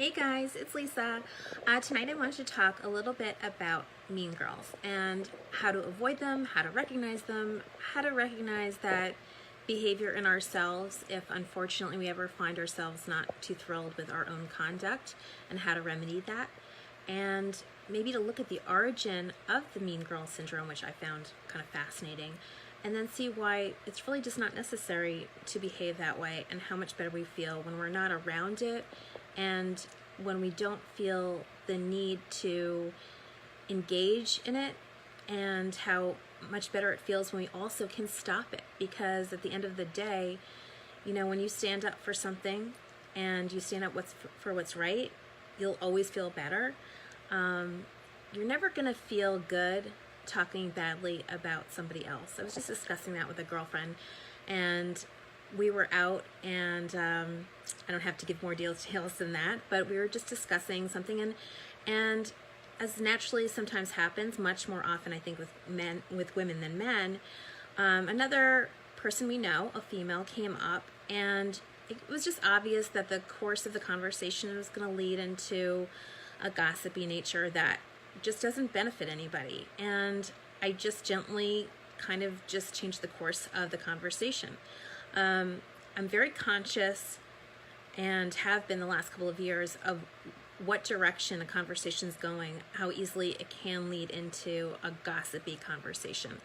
Hey guys, it's Lisa. Tonight I wanted to talk a little bit about mean girls and how to avoid them, how to recognize them, how to recognize that behavior in ourselves if unfortunately we ever find ourselves not too thrilled with our own conduct, and how to remedy that, and maybe to look at the origin of the mean girl syndrome, which I found kind of fascinating, and then see why it's really just not necessary to behave that way, and how much better we feel when we're not around it, and when we don't feel the need to engage in it, and how much better it feels when we also can stop it. Because at the end of the day, you know, when you stand up for something and you stand up for what's right, you'll always feel better. You're never gonna feel good talking badly about somebody else. I was just discussing that with a girlfriend, and we were out, and I don't have to give more details than that, but we were just discussing something, and as naturally sometimes happens, much more often I think with women than men, another person we know, a female, came up, and it was just obvious that the course of the conversation was going to lead into a gossipy nature that just doesn't benefit anybody. And I just gently kind of just changed the course of the conversation. I'm very conscious, and have been the last couple of years, of what direction a conversation is going, how easily it can lead into a gossipy conversation,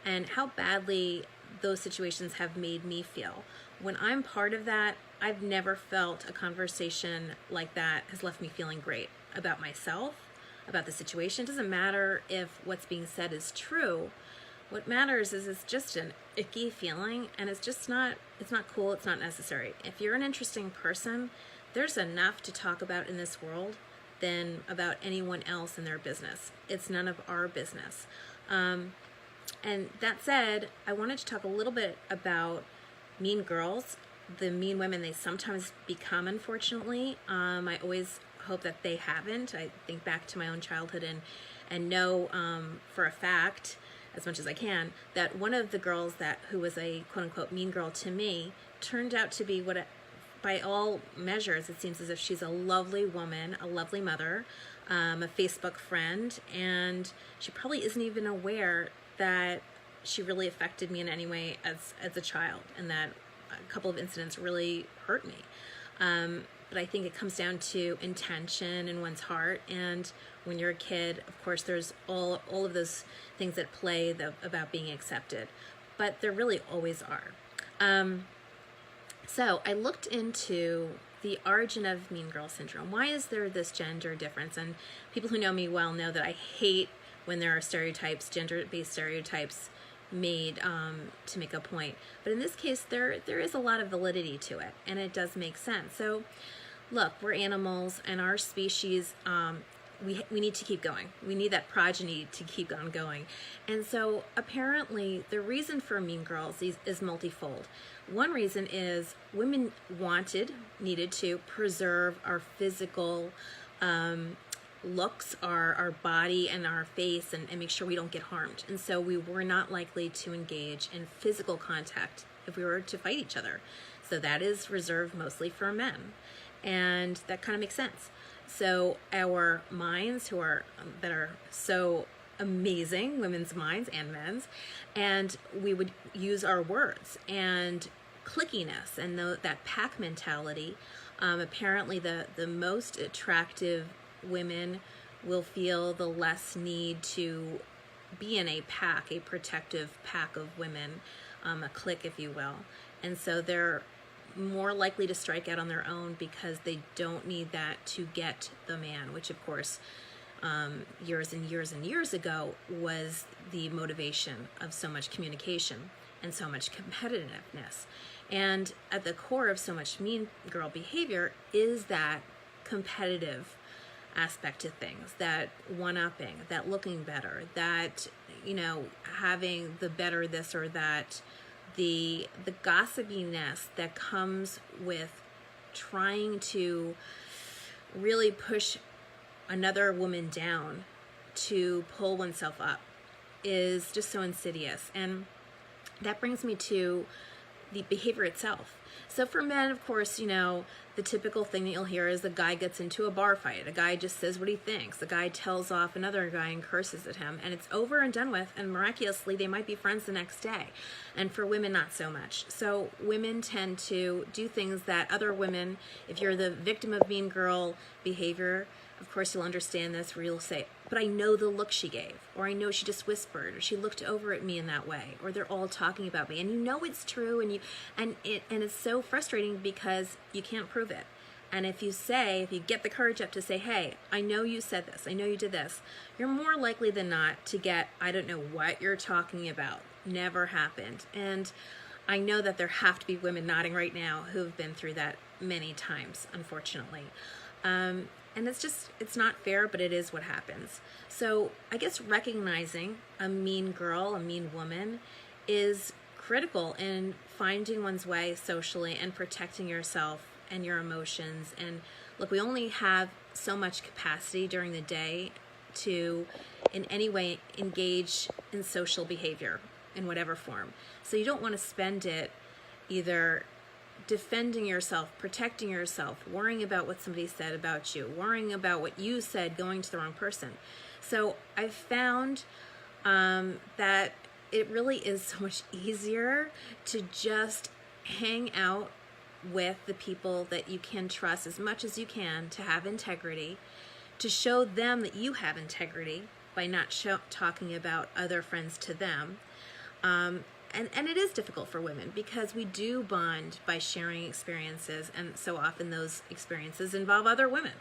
and how badly those situations have made me feel. When I'm part of that, I've never felt a conversation like that has left me feeling great about myself, about the situation. It doesn't matter if what's being said is true. What matters is it's just an icky feeling, and it's not cool, it's not necessary. If you're an interesting person, there's enough to talk about in this world than about anyone else and their business. It's none of our business. And that said, I wanted to talk a little bit about mean girls, the mean women they sometimes become, unfortunately. I always hope that they haven't. I think back to my own childhood and know for a fact, as much as I can, that one of the girls who was a quote-unquote mean girl to me turned out to be by all measures, it seems as if she's a lovely woman, a lovely mother, a Facebook friend, and she probably isn't even aware that she really affected me in any way as a child, and that a couple of incidents really hurt me. But I think it comes down to intention in one's heart, and when you're a kid, of course, there's all of those things at play about being accepted, but there really always are. So I looked into the origin of mean girl syndrome. Why is there this gender difference? And people who know me well know that I hate when there are stereotypes, gender-based stereotypes made to make a point. But in this case, there is a lot of validity to it, and it does make sense. So look, we're animals, and our species, we need to keep going. We need that progeny to keep on going. And so apparently the reason for mean girls is multifold. One reason is women needed to preserve our physical looks, our body and our face, and make sure we don't get harmed. And so we were not likely to engage in physical contact if we were to fight each other. So that is reserved mostly for men. And that kind of makes sense. So our minds that are so amazing, women's minds and men's, and we would use our words and clickiness and that pack mentality. Apparently the most attractive women will feel the less need to be in a pack, a protective pack of women, a clique, if you will. And so they're more likely to strike out on their own because they don't need that to get the man, which of course years and years and years ago was the motivation of so much communication and so much competitiveness. And at the core of so much mean girl behavior is that competitive aspect to things, that one-upping, that looking better, that, you know, having the better this or that, the gossipiness that comes with trying to really push another woman down to pull oneself up is just so insidious. And that brings me to the behavior itself. So for men, of course, the typical thing that you'll hear is a guy gets into a bar fight. A guy just says what he thinks. A guy tells off another guy and curses at him, and it's over and done with, and miraculously they might be friends the next day. And for women, not so much. So women tend to do things that other women, if you're the victim of mean girl behavior, of course you'll understand this, where you'll say, but I know the look she gave, or I know she just whispered, or she looked over at me in that way, or they're all talking about me, and it's true, and it's so frustrating because you can't prove it. And if you get the courage up to say, hey, I know you said this, I know you did this, you're more likely than not to get, I don't know what you're talking about, never happened. And I know that there have to be women nodding right now who've been through that many times, unfortunately. And it's not fair, but it is what happens. So I guess recognizing a mean girl, a mean woman, is critical in finding one's way socially and protecting yourself and your emotions. And look, we only have so much capacity during the day to in any way engage in social behavior in whatever form. So you don't want to spend it either defending yourself, protecting yourself, worrying about what somebody said about you, worrying about what you said going to the wrong person. So I've found that it really is so much easier to just hang out with the people that you can trust as much as you can, to have integrity, to show them that you have integrity by not talking about other friends to them. And it is difficult for women because we do bond by sharing experiences, and so often those experiences involve other women.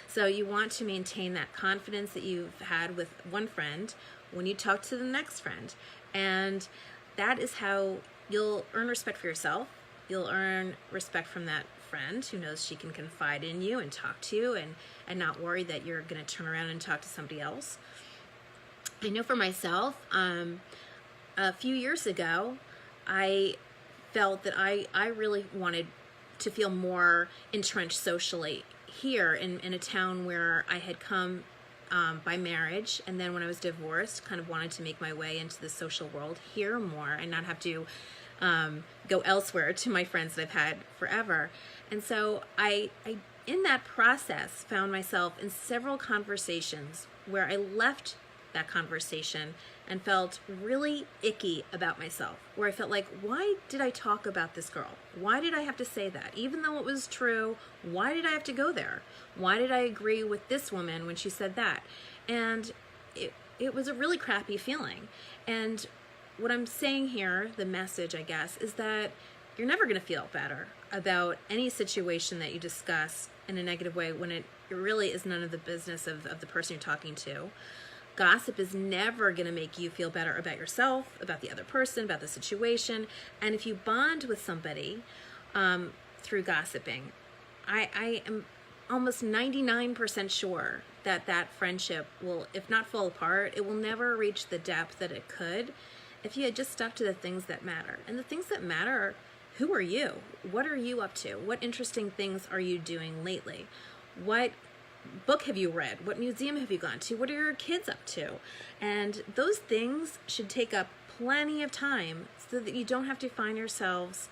So you want to maintain that confidence that you've had with one friend when you talk to the next friend. And that is how you'll earn respect for yourself. You'll earn respect from that friend who knows she can confide in you and talk to you and not worry that you're going to turn around and talk to somebody else. I know for myself, a few years ago, I felt that I really wanted to feel more entrenched socially here in a town where I had come by marriage, and then when I was divorced, kind of wanted to make my way into the social world here more and not have to go elsewhere to my friends that I've had forever. And so I in that process, found myself in several conversations where I left that conversation and felt really icky about myself, where I felt like, why did I talk about this girl? Why did I have to say that? Even though it was true, why did I have to go there? Why did I agree with this woman when she said that? And it was a really crappy feeling. And what I'm saying here, the message, I guess, is that you're never going to feel better about any situation that you discuss in a negative way when it really is none of the business of the person you're talking to. Gossip is never going to make you feel better about yourself, about the other person, about the situation. And if you bond with somebody through gossiping, I am almost 99% sure that friendship will, if not fall apart, it will never reach the depth that it could if you had just stuck to the things that matter. And the things that matter are, who are you? What are you up to? What interesting things are you doing lately? What book have you read? What museum have you gone to? What are your kids up to? And those things should take up plenty of time so that you don't have to find yourselves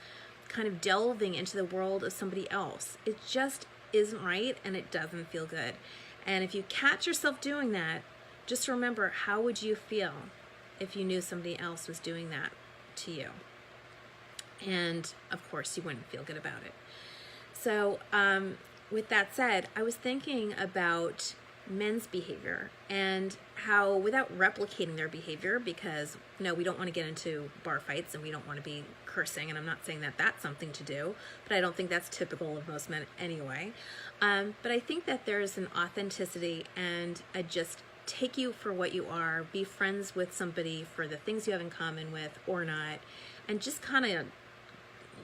kind of delving into the world of somebody else. It just isn't right, and it doesn't feel good. And if you catch yourself doing that, just remember, how would you feel if you knew somebody else was doing that to you? And of course, you wouldn't feel good about it. So, with that said, I was thinking about men's behavior and how, without replicating their behavior, because no, we don't want to get into bar fights and we don't want to be cursing, and I'm not saying that that's something to do, but I don't think that's typical of most men anyway. But I think that there's an authenticity and a just take you for what you are, be friends with somebody for the things you have in common with or not, and just kind of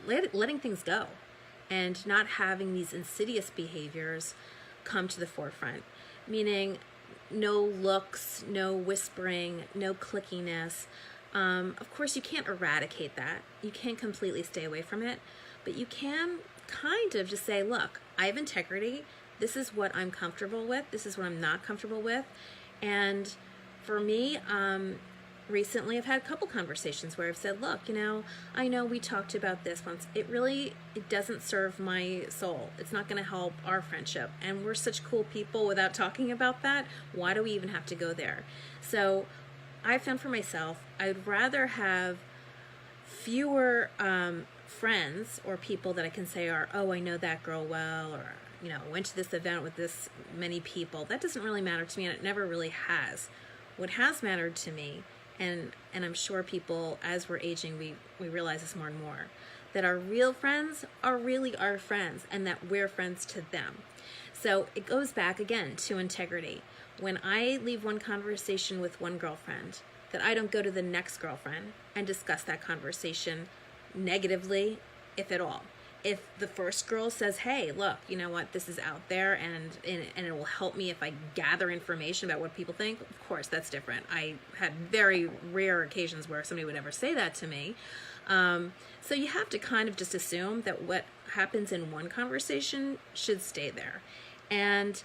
letting things go and not having these insidious behaviors come to the forefront, meaning no looks, no whispering, no clickiness. Of course, you can't eradicate that. You can't completely stay away from it, but you can kind of just say, look, I have integrity. This is what I'm comfortable with. This is what I'm not comfortable with. And for me, recently I've had a couple conversations where I've said, look, I know we talked about this once. It doesn't serve my soul. It's not going to help our friendship. And we're such cool people without talking about that. Why do we even have to go there? So I found for myself, I'd rather have fewer friends or people that I can say are, oh, I know that girl well, or, went to this event with this many people. That doesn't really matter to me, and it never really has. What has mattered to me, and I'm sure people, as we're aging, we realize this more and more, that our real friends are really our friends, and that we're friends to them. So it goes back again to integrity. When I leave one conversation with one girlfriend, that I don't go to the next girlfriend and discuss that conversation negatively, if at all. If the first girl says, hey, look, you know what, this is out there and it will help me if I gather information about what people think, of course, that's different. I had very rare occasions where somebody would ever say that to me. So you have to kind of just assume that what happens in one conversation should stay there. And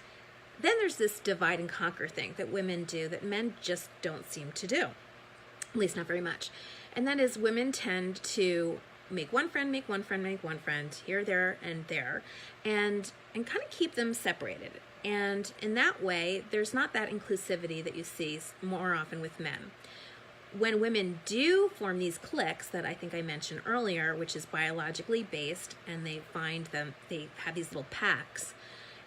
then there's this divide and conquer thing that women do that men just don't seem to do, at least not very much. And that is, women tend to make one friend, make one friend, make one friend, here, there, and there, and kind of keep them separated. And in that way, there's not that inclusivity that you see more often with men. When women do form these cliques that I think I mentioned earlier, which is biologically based, and they have these little packs,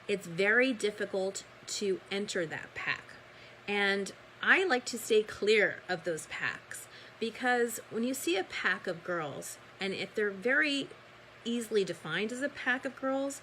it's very difficult to enter that pack. And I like to stay clear of those packs, because when you see a pack of girls, and if they're very easily defined as a pack of girls,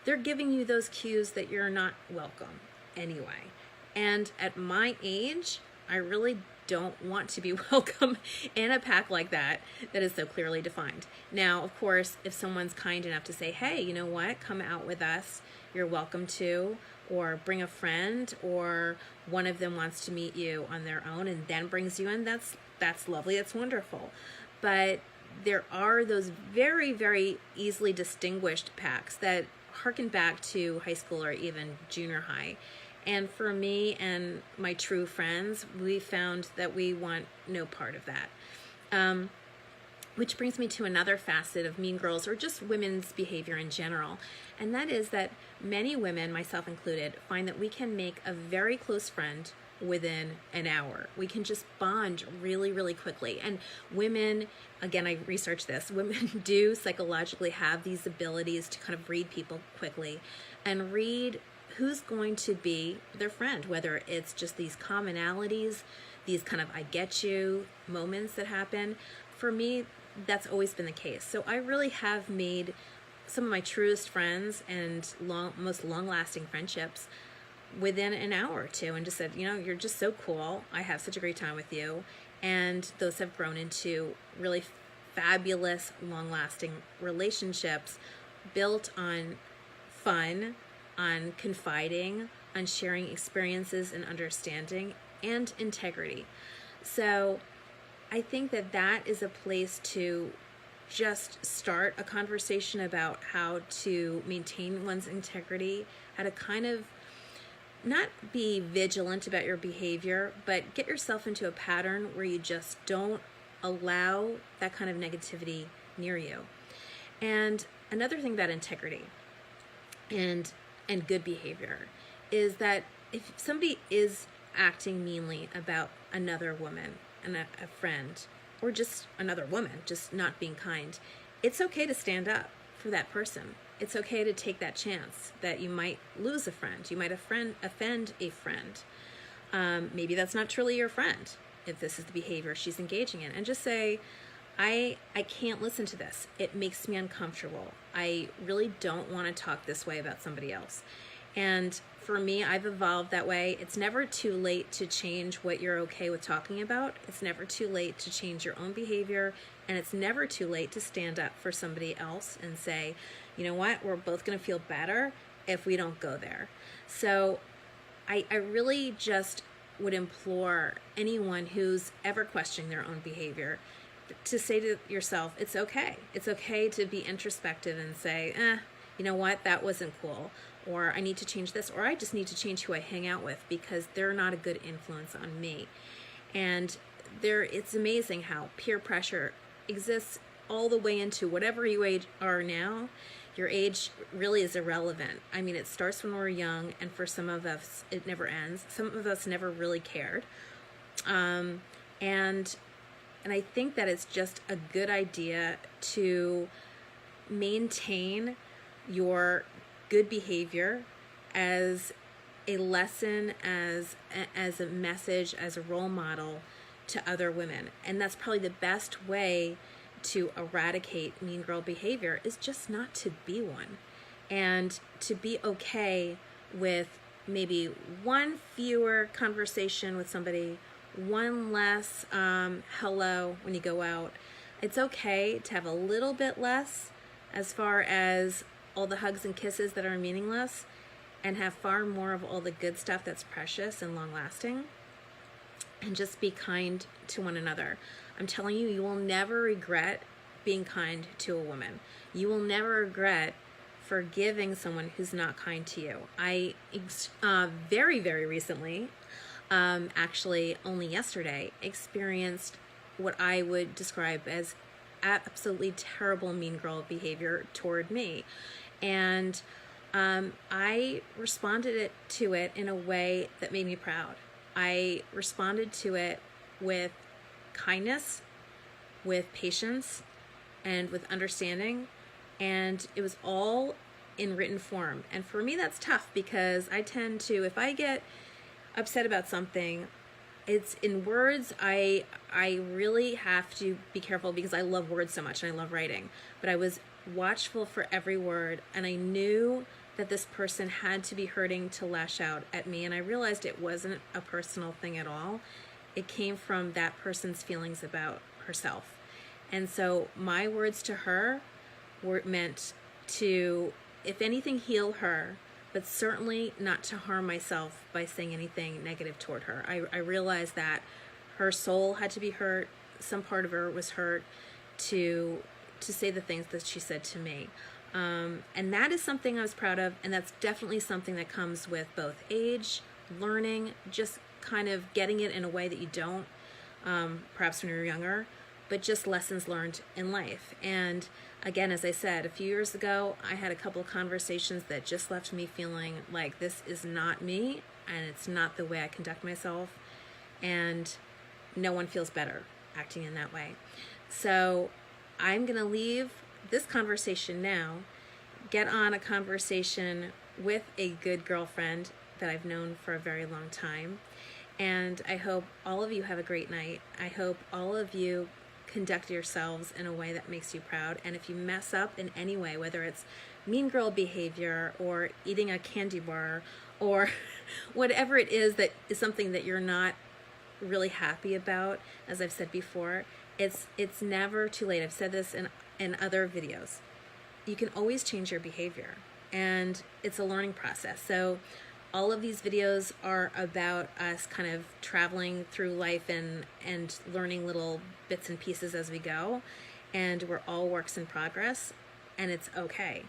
they're giving you those cues that you're not welcome anyway. And at my age, I really don't want to be welcome in a pack like that is so clearly defined. Now, of course, if someone's kind enough to say, hey, you know what, come out with us, you're welcome to, or bring a friend, or one of them wants to meet you on their own and then brings you in, that's lovely, that's wonderful. But there are those very, very easily distinguished packs that harken back to high school or even junior high. And for me and my true friends, we found that we want no part of that. Which brings me to another facet of Mean Girls, or just women's behavior in general. And that is that many women, myself included, find that we can make a very close friend within an hour. We can just bond really, really quickly. And women, again, I researched this, women do psychologically have these abilities to kind of read people quickly and read who's going to be their friend, whether it's just these commonalities, these kind of I get you moments that happen. For me, that's always been the case. So I really have made some of my truest friends and most long-lasting friendships within an hour or two, and just said, you're just so cool. I have such a great time with you. And those have grown into really fabulous, long-lasting relationships built on fun, on confiding, on sharing experiences and understanding, and integrity. So I think that is a place to just start a conversation about how to maintain one's integrity, how to kind of not be vigilant about your behavior, but get yourself into a pattern where you just don't allow that kind of negativity near you. And another thing about integrity and good behavior is that if somebody is acting meanly about another woman and a friend, or just another woman, just not being kind, it's okay to stand up for that person. It's okay to take that chance that you might lose a friend. You might offend a friend. Maybe that's not truly your friend, if this is the behavior she's engaging in. And just say, I can't listen to this. It makes me uncomfortable. I really don't want to talk this way about somebody else. And for me, I've evolved that way. It's never too late to change what you're okay with talking about. It's never too late to change your own behavior. And it's never too late to stand up for somebody else and say, you know what, we're both going to feel better if we don't go there. So I really just would implore anyone who's ever questioning their own behavior to say to yourself, it's okay. It's okay to be introspective and say, you know what, that wasn't cool. Or I need to change this, or I just need to change who I hang out with because they're not a good influence on me. And it's amazing how peer pressure exists all the way into whatever you age are now. Your age really is irrelevant. I mean, it starts when we're young, and for some of us, it never ends. Some of us never really cared. And I think that it's just a good idea to maintain your good behavior as a lesson, as a message, as a role model to other women. And that's probably the best way to eradicate mean girl behavior, is just not to be one, and to be okay with maybe one fewer conversation with somebody, one less hello when you go out. It's okay to have a little bit less as far as all the hugs and kisses that are meaningless, and have far more of all the good stuff that's precious and long lasting. And just be kind to one another. I'm telling you, you will never regret being kind to a woman. You will never regret forgiving someone who's not kind to you. I very, very recently, actually only yesterday, experienced what I would describe as absolutely terrible mean girl behavior toward me. And I responded to it in a way that made me proud. I responded to it with kindness, with patience, and with understanding. And it was all in written form. And for me, that's tough, because I tend to, if I get upset about something, it's in words. I really have to be careful, because I love words so much and I love writing. But I was watchful for every word, and I knew that this person had to be hurting to lash out at me. And I realized it wasn't a personal thing at all. It came from that person's feelings about herself. And so my words to her were meant to, if anything, heal her, but certainly not to harm myself by saying anything negative toward her. I realized that her soul had to be hurt. Some part of her was hurt to say the things that she said to me. And that is something I was proud of, and that's definitely something that comes with both age, learning, just kind of getting it in a way that you don't, perhaps when you're younger, but just lessons learned in life. And again, as I said, a few years ago, I had a couple of conversations that just left me feeling like this is not me, and it's not the way I conduct myself, and no one feels better acting in that way. So I'm going to leave this conversation now, get on a conversation with a good girlfriend that I've known for a very long time. And I hope all of you have a great night. I hope all of you conduct yourselves in a way that makes you proud. And if you mess up in any way, whether it's mean girl behavior or eating a candy bar or whatever it is that is something that you're not really happy about, as I've said before, it's never too late. I've said this in other videos. You can always change your behavior, and it's a learning process. So all of these videos are about us kind of traveling through life and learning little bits and pieces as we go. And we're all works in progress, and it's okay.